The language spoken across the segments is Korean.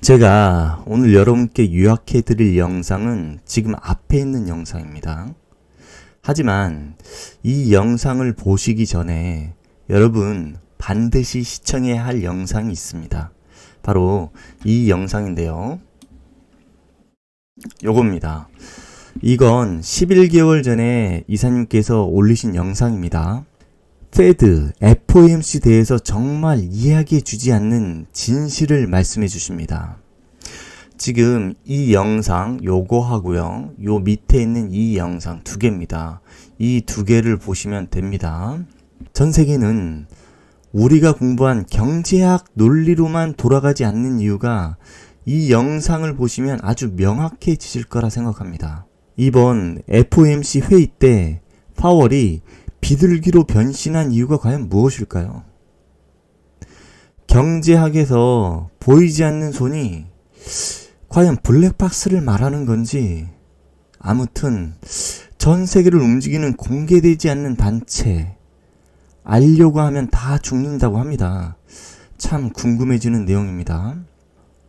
제가 오늘 여러분께 요약해 드릴 영상은 지금 앞에 있는 영상입니다. 하지만 이 영상을 보시기 전에 여러분 반드시 시청해야 할 영상이 있습니다. 바로 이 영상인데요. 요겁니다. 이건 11개월 전에 이사님께서 올리신 영상입니다. 페드, FOMC 대해서 정말 이야기해 주지 않는 진실을 말씀해 주십니다. 지금 이 영상 요거 하고요. 요 밑에 있는 이 영상 두 개입니다. 이 두 개를 보시면 됩니다. 전 세계는 우리가 공부한 경제학 논리로만 돌아가지 않는 이유가 이 영상을 보시면 아주 명확해지실 거라 생각합니다. 이번 FOMC 회의 때 파월이 비둘기로 변신한 이유가 과연 무엇일까요? 경제학에서 보이지 않는 손이 과연 블랙박스를 말하는 건지, 아무튼 전 세계를 움직이는 공개되지 않는 단체, 알려고 하면 다 죽는다고 합니다. 참 궁금해지는 내용입니다.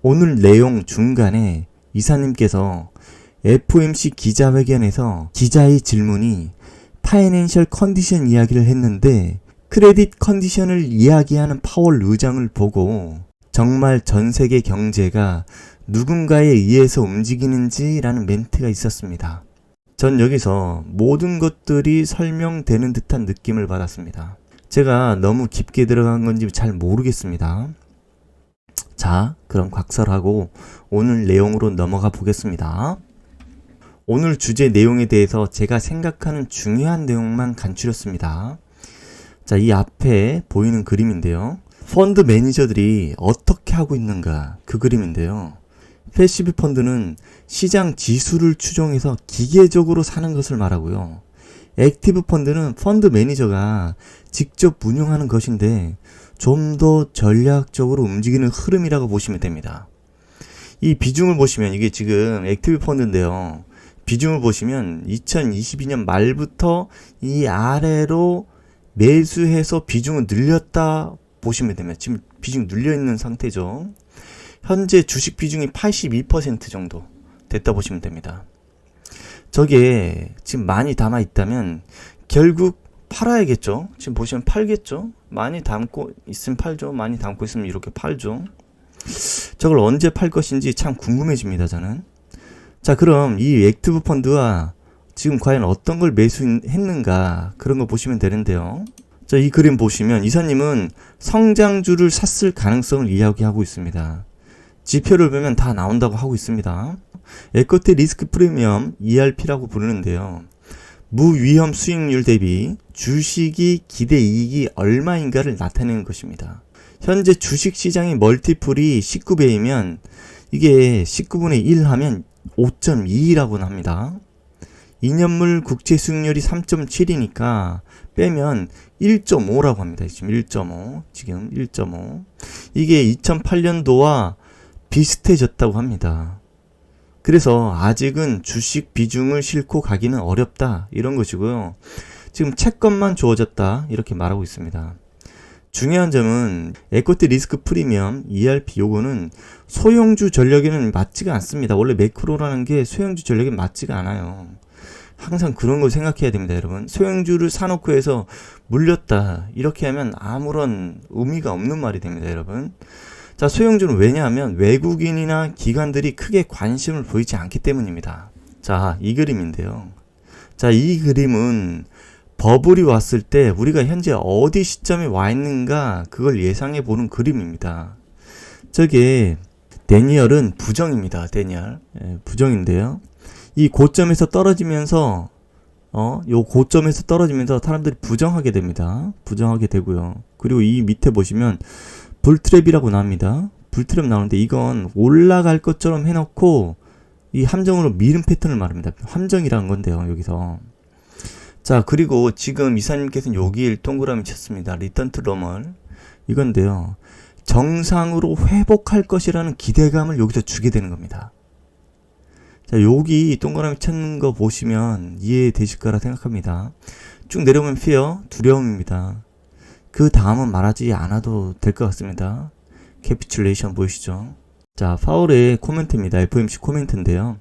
오늘 내용 중간에 이사님께서 FOMC 기자회견에서 기자의 질문이 파이낸셜 컨디션 이야기를 했는데 크레딧 컨디션을 이야기하는 파월 의장을 보고 정말 전 세계 경제가 누군가에 의해서 움직이는지 라는 멘트가 있었습니다. 전 여기서 모든 것들이 설명되는 듯한 느낌을 받았습니다. 제가 너무 깊게 들어간 건지 잘 모르겠습니다. 자, 그럼 각설하고 오늘 내용으로 넘어가 보겠습니다. 오늘 주제 내용에 대해서 제가 생각하는 중요한 내용만 간추렸습니다. 자, 이 앞에 보이는 그림인데요. 펀드 매니저들이 어떻게 하고 있는가, 그 그림인데요. 패시브 펀드는 시장 지수를 추종해서 기계적으로 사는 것을 말하고요. 액티브 펀드는 펀드 매니저가 직접 운용하는 것인데 좀 더 전략적으로 움직이는 흐름이라고 보시면 됩니다. 이 비중을 보시면 이게 지금 액티브 펀드인데요. 비중을 보시면 2022년 말부터 이 아래로 매수해서 비중을 늘렸다 보시면 됩니다. 지금 비중 눌려있는 상태죠. 현재 주식 비중이 82% 정도 됐다 보시면 됩니다. 저게 지금 많이 담아 있다면 결국 팔아야겠죠. 지금 보시면 팔겠죠. 많이 담고 있으면 팔죠. 많이 담고 있으면 이렇게 팔죠. 저걸 언제 팔 것인지 참 궁금해집니다, 저는. 자, 그럼 이 액티브 펀드와 지금 과연 어떤 걸 매수했는가, 그런 거 보시면 되는데요. 자, 이 그림 보시면 이사님은 성장주를 샀을 가능성을 이야기하고 있습니다. 지표를 보면 다 나온다고 하고 있습니다. 에쿼티 리스크 프리미엄 ERP라고 부르는데요. 무위험 수익률 대비 주식이 기대 이익이 얼마인가를 나타내는 것입니다. 현재 주식 시장의 멀티플이 19배이면 이게 19분의 1 하면 5.2라고 합니다. 2년물 국채 수익률이 3.7이니까 빼면 1.5라고 합니다. 지금 1.5. 이게 2008년도와 비슷해졌다고 합니다. 그래서 아직은 주식 비중을 싣고 가기는 어렵다, 이런 것이고요. 지금 채권만 주어졌다, 이렇게 말하고 있습니다. 중요한 점은 에쿼티 리스크 프리미엄 ERP 요거는 소형주 전략에는 맞지가 않습니다. 원래 매크로라는 게 소형주 전략에 맞지가 않아요. 항상 그런 걸 생각해야 됩니다, 여러분. 소형주를 사놓고 해서 물렸다, 이렇게 하면 아무런 의미가 없는 말이 됩니다, 여러분. 자, 소형주는 왜냐하면 외국인이나 기관들이 크게 관심을 보이지 않기 때문입니다. 자, 이 그림인데요. 자, 이 그림은 버블이 왔을 때 우리가 현재 어디 시점에 와 있는가, 그걸 예상해 보는 그림입니다. 저게 데니얼은 부정입니다. 데니얼. 부정인데요. 이 고점에서 떨어지면서 요 고점에서 떨어지면서 사람들이 부정하게 됩니다. 부정하게 되고요. 그리고 이 밑에 보시면 불트랩이라고 나옵니다. 불트랩 나오는데 이건 올라갈 것처럼 해놓고 이 함정으로 미는 패턴을 말합니다. 함정이라는 건데요, 여기서. 자, 그리고 지금 이사님께서는 여기에 동그라미 쳤습니다. 리턴 투 노멀 이건데요. 정상으로 회복할 것이라는 기대감을 여기서 주게 되는 겁니다. 자, 여기 동그라미 찾는 거 보시면 이해되실 거라 생각합니다. 쭉 내려오면 fear, 두려움입니다. 그 다음은 말하지 않아도 될 것 같습니다. 캐피슐레이션 보이시죠? 자, 파월의 코멘트입니다. FOMC 코멘트인데요.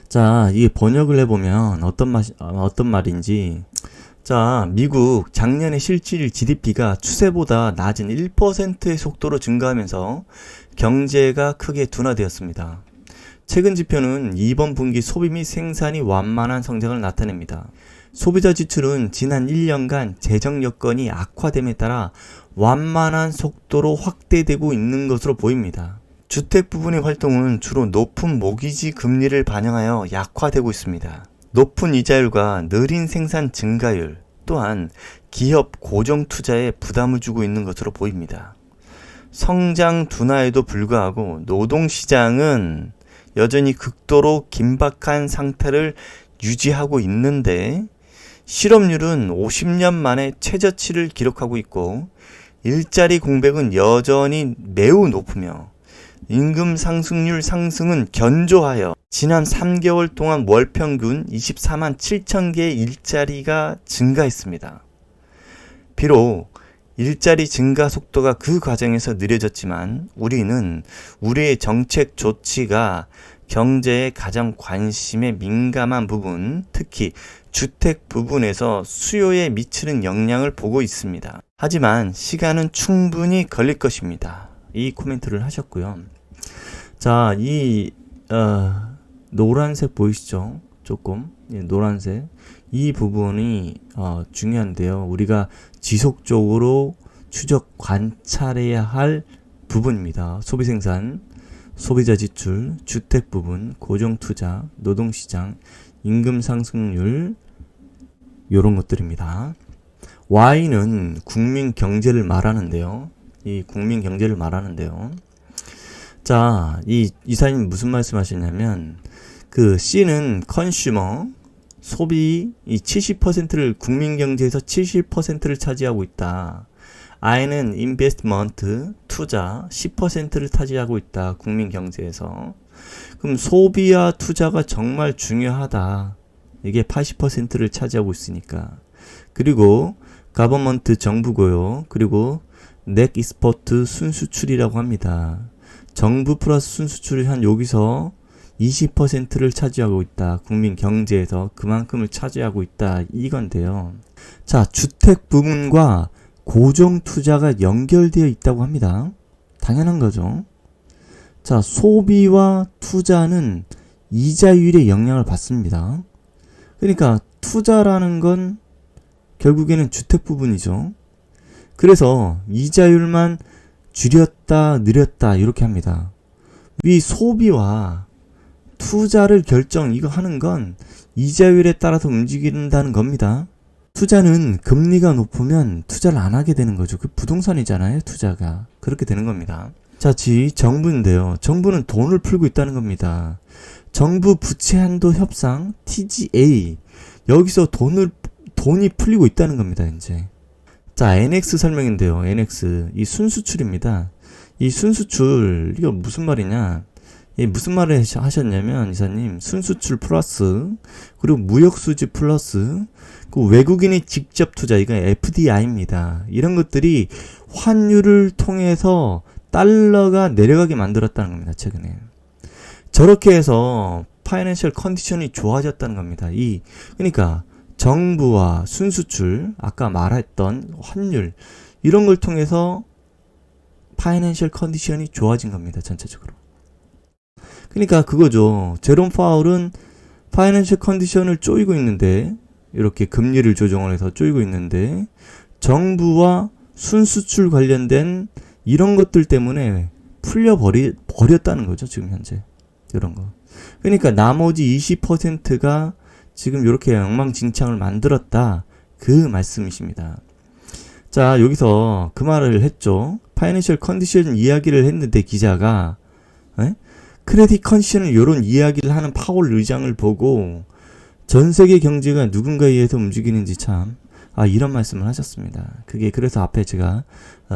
자, 이게 번역을 해보면 어떤 말인지. 자, 미국 작년의 실질 GDP가 추세보다 낮은 1%의 속도로 증가하면서 경제가 크게 둔화되었습니다. 최근 지표는 이번 분기 소비 및 생산이 완만한 성장을 나타냅니다. 소비자 지출은 지난 1년간 재정 여건이 악화됨에 따라 완만한 속도로 확대되고 있는 것으로 보입니다. 주택 부분의 활동은 주로 높은 모기지 금리를 반영하여 약화되고 있습니다. 높은 이자율과 느린 생산 증가율 또한 기업 고정 투자에 부담을 주고 있는 것으로 보입니다. 성장 둔화에도 불구하고 노동시장은 여전히 극도로 긴박한 상태를 유지하고 있는데 실업률은 50년 만에 최저치를 기록하고 있고 일자리 공백은 여전히 매우 높으며 임금 상승률 상승은 견조하여 지난 3개월 동안 월 평균 24만 7천 개의 일자리가 증가했습니다. 비록 일자리 증가 속도가 그 과정에서 느려졌지만 우리는 우리의 정책 조치가 경제에 가장 관심에 민감한 부분, 특히 주택 부분에서 수요에 미치는 영향을 보고 있습니다. 하지만 시간은 충분히 걸릴 것입니다. 이 코멘트를 하셨고요. 자, 이 노란색 보이시죠? 조금 노란색 이 부분이 중요한데요. 우리가 지속적으로 추적 관찰해야 할 부분입니다. 소비생산, 소비자 지출, 주택 부분, 고정투자, 노동시장, 임금 상승률 이런 것들입니다. Y는 국민 경제를 말하는데요. 이 국민 경제를 말하는데요. 자, 이 이사님 무슨 말씀하시냐면 그 C는 컨슈머 소비 이 70%를 국민 경제에서 70%를 차지하고 있다. I는 인베스트먼트 투자 10%를 차지하고 있다. 국민 경제에서. 그럼 소비와 투자가 정말 중요하다. 이게 80%를 차지하고 있으니까. 그리고 가버먼트 정부고요. 그리고 넥 익스포트 순수출이라고 합니다. 정부 플러스 순수출이 한 여기서 20%를 차지하고 있다. 국민 경제에서 그만큼을 차지하고 있다. 이건데요. 자, 주택 부분과 고정 투자가 연결되어 있다고 합니다. 당연한 거죠. 자, 소비와 투자는 이자율의 영향을 받습니다. 그러니까 투자라는 건 결국에는 주택 부분이죠. 그래서 이자율만 줄였다, 늘렸다 이렇게 합니다. 위 소비와 투자를 이거 하는 건 이자율에 따라서 움직인다는 겁니다. 투자는 금리가 높으면 투자를 안 하게 되는 거죠. 그 부동산이잖아요, 투자가. 그렇게 되는 겁니다. 자, 정부인데요. 정부는 돈을 풀고 있다는 겁니다. 정부 부채 한도 협상, TGA. 여기서 돈이 풀리고 있다는 겁니다, 이제. 자, NX 설명인데요. NX. 이 순수출입니다. 이 순수출, 이거 무슨 말이냐? 무슨 말을 하셨냐면, 이사님, 순수출 플러스, 그리고 무역수지 플러스, 그 외국인의 직접 투자, 이건 FDI입니다. 이런 것들이 환율을 통해서 달러가 내려가게 만들었다는 겁니다, 최근에. 저렇게 해서 파이낸셜 컨디션이 좋아졌다는 겁니다. 그러니까 정부와 순수출, 아까 말했던 환율, 이런 걸 통해서 파이낸셜 컨디션이 좋아진 겁니다, 전체적으로. 그러니까 그거죠. 제롬 파월은 파이낸셜 컨디션을 쪼이고 있는데, 이렇게 금리를 조정을 해서 쪼이고 있는데, 정부와 순수출 관련된 이런 것들 때문에 풀려버렸다는 거죠, 지금 현재. 이런 거. 그러니까 나머지 20%가 지금 이렇게 엉망진창을 만들었다. 그 말씀이십니다. 자, 여기서 그 말을 했죠. 파이낸셜 컨디션 이야기를 했는데 기자가 크레딧 컨디션을 이런 이야기를 하는 파월 의장을 보고 전 세계 경제가 누군가에 의해서 움직이는지 참 이런 말씀을 하셨습니다. 그게 그래서 앞에 제가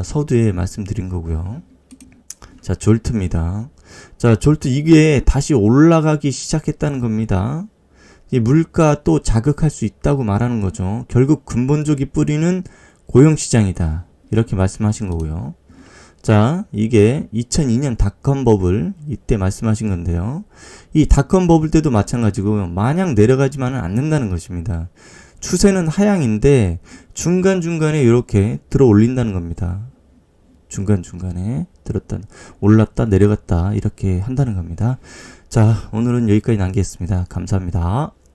서두에 말씀드린 거고요. 자, 졸트입니다. 자, 졸트 이게 다시 올라가기 시작했다는 겁니다. 이 물가 또 자극할 수 있다고 말하는 거죠. 결국 근본적인 뿌리는 고용시장이다. 이렇게 말씀하신 거고요. 자, 이게 2002년 닷컴 버블 이때 말씀하신 건데요. 이 닷컴 버블 때도 마찬가지고 마냥 내려가지만은 않는다는 것입니다. 추세는 하향인데 중간중간에 이렇게 들어 올린다는 겁니다. 중간중간에 들었다 올랐다 내려갔다 이렇게 한다는 겁니다. 자, 오늘은 여기까지 남기겠습니다. 감사합니다.